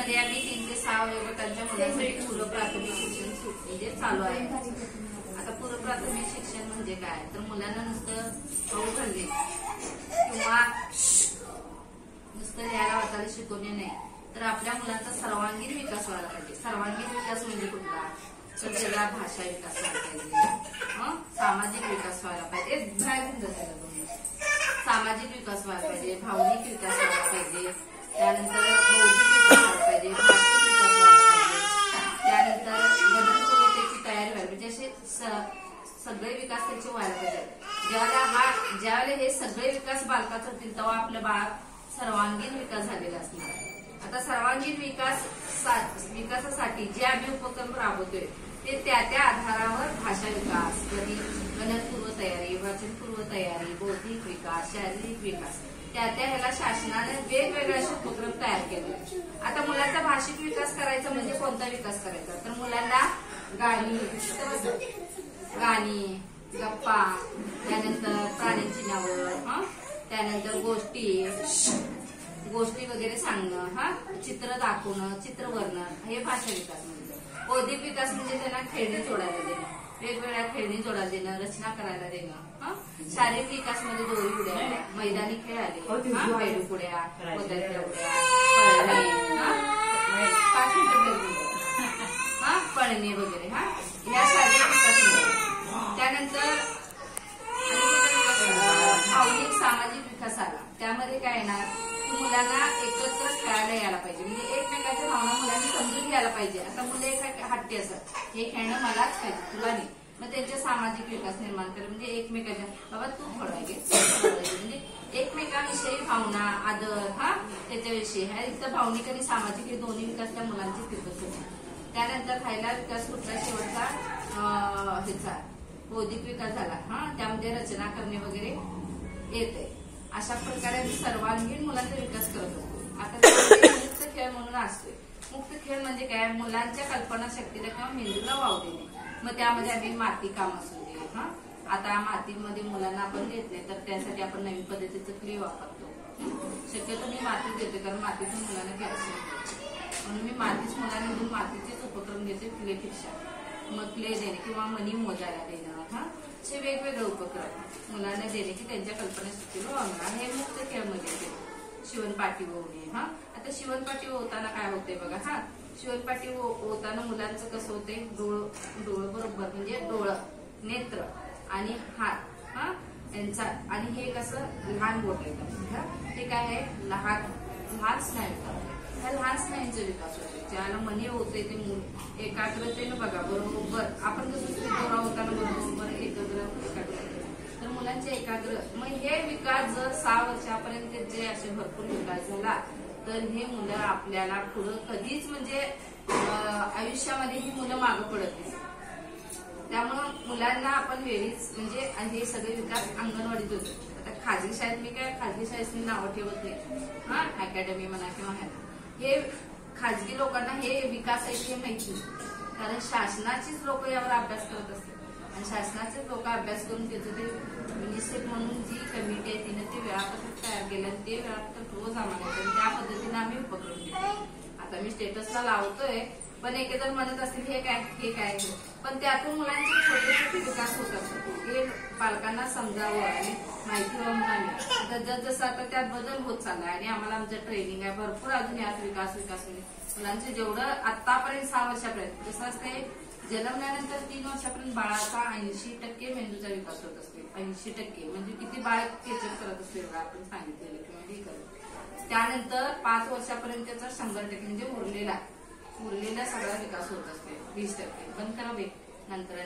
सध्या मी 3 ते 6 वयोगटांच्या मुलांसाठी पूर्व प्राथमिक शिक्षण म्हणजे चालू आहे। आता पूर्व प्राथमिक शिक्षण म्हणजे काय, तर मुलांना नुसतं खाऊ घालणे किंवा नुसतं लिहायला वाचायला शिकवणे नाही, तर आपल्या मुलांचा सर्वांगीण विकास व्हायला पाहिजे। सर्वांगीण विकास म्हणजे कुठला, तर त्याला भाषा विकास व्हायला पाहिजे, सामाजिक विकास व्हायला पाहिजे, सामाजिक विकास व्हायला पाहिजे, भावनिक विकास व्हायला पाहिजे, त्यानंतर बौद्धिक विकास व्हायला पाहिजे, भाषिक विकास व्हायला पाहिजे, त्यानंतर गणनपूर्वतेची तयारी व्हायला पाहिजे। असे सगळे विकास त्याचे व्हायला पाहिजे। ज्यावेळेला हे सगळे विकास बालकाचे होतील तेव्हा आपलं बाळ सर्वांगीण विकास झालेला असणार। आता सर्वांगीण विकासासाठी जे आम्ही उपक्रम राबवतोय ते त्या आधारावर भाषा विकास, गणनपूर्व तयारी, वाचनपूर्व तयारी, बौद्धिक विकास, शारीरिक विकास, त्या ह्याला शासनाने वेगवेगळे उपक्रम तयार केले। आता मुलांचा भाषिक विकास करायचा म्हणजे कोणता विकास करायचा, तर मुलांना गाणी, गप्पा, त्यानंतर प्राण्यांची नावं, त्यानंतर गोष्टी वगैरे सांगणं, चित्र दाखवणं, चित्र वर्णन, हे भाषा विकास म्हणजे। बौद्धिक विकास म्हणजे त्यांना खेळणी जोडायला देणं, वेगवेगळ्या खेळणी जोडायला देणं, रचना करायला देणं। शारीरिक विकास मध्ये दोरी उड्या, मैदानी खेळ आले, बेडूपुड्या, कोदरच्या उड्या, पळणे वगैरे, ह्या शारीरिक विकास मध्ये। त्यानंतर भावनिक सामाजिक विकास आला, त्यामध्ये काय येणार, मुलांना एकत्र खेळायला यायला पाहिजे, म्हणजे एकमेकांच्या भावना मुलांनी समजून घ्यायला पाहिजे। आता मुलं एका हट्टी असतात, हे खेळणं मलाच पाहिजे तुला नाही, मग त्यांचा सामाजिक विकास निर्माण करेल, म्हणजे एकमेकांच्या बाबा तू फळा घे, म्हणजे एकमेकांविषयी भावना, आदर, त्याच्याविषयी ह्या इथं भावनिक आणि सामाजिक हे दोन्ही विकास त्या मुलांचे तिथंच होते। त्यानंतर राहिला विकास कुठला, शेवटचा ह्याचा बौद्धिक विकास झाला, त्यामध्ये रचना करणे वगैरे येते। अशा प्रकारे सर्वांगीण मुलांचा विकास करत असतो। आता मुक्त खेळ म्हणून असतोय। मुक्त खेळ म्हणजे काय, मुलांच्या कल्पना शक्तीला किंवा मेंदूला वाव देणे। मग त्यामध्ये आम्ही माती काम असू दे, आता मातीमध्ये मुलांना आपण देत नाही, तर त्यासाठी आपण नवीन पद्धतीचं क्ले वापरतो। शक्यतो मी माती देते, कारण मातीतून मुलांना कॅल्शियम, म्हणून मी मातीच मुलांना घेऊन मातीचेच उपक्रम देते क्लेपेक्षा। मग क्ले देणे किंवा मनी मोजायला देणं, असे वेगवेगळे उपक्रम मुलांना देणे की त्यांच्या कल्पनाशक्तीला वावणार, हे मुक्त खेळमध्ये येते। शिवणपाटी ओवणे, आता शिवणपाटी ओवताना काय होते बघा, शिवणपाटी ओवताना मुलांचं कसं होते, डोळ बरोबर, म्हणजे डोळं, नेत्र आणि हात यांचा, आणि हे कसं लहान बोट येतं, हे काय आहे लहान स्नायू, ह्या लहान स्नायूंचा विकास होतो। ज्याला मनी होते ते मूल एकाग्रतेनं बघा, बरोबर आपण कसं दोरा होताना बरोबर एकाग्र, तर मुलांचे एकाग्र, मग हे विकास जर 6 वर्षापर्यंत जे असे भरपूर विकास झाला, तर हे मुलं आपल्याला पुढं कधीच म्हणजे आयुष्यामध्ये ही मुलं मागं पडत नाही। त्यामुळं मुलांना आपण वेळीच म्हणजे हे सगळे विकास अंगणवाडीत होते। आता खाजगी शाळेत मी काय खाजगी शाळेत नावं ठेवत नाही, अकॅडमी म्हणा किंवा हे खाजगी लोकांना हे विकास आहे हे माहिती नाही, कारण शासनाचीच लोक यावर अभ्यास करत असतात, आणि शासनाचेच लोक अभ्यास करून त्याचं ते युनिसेफ म्हणून जी कमिटी आहे तिने ते वेळापत्रक तयार केलं, आणि ते वेळापत्रक रोज आम्हाला, त्या पद्धतीने आम्ही उपक्रम केले। आता मी स्टेटसला लावतोय, पण एकेजण म्हणत असतील हे काय, पण त्यातून मुलांचे छोटे छोटे विकास होत असतात, हे पालकांना समजावं आणि माहिती व्हावं म्हणून जसं आता त्यात बदल होत चाललाय, आणि आम्हाला आमचं ट्रेनिंग आहे भरपूर, अजून यात विकास मुलांचे जेवढं आतापर्यंत 6 वर्षापर्यंत, कसं असते जन्मल्यानंतर 3 वर्षापर्यंत बाळाचा 80% मेंदूचा विकास होत असते, 80% म्हणजे किती बाळ केचक करत असते आपण सांगितलेलं किंवा हे करत। त्यानंतर 5 वर्षापर्यंतचा 100% म्हणजे उरलेला सगळा विकास होत असते, 20% बंद करावे नंतर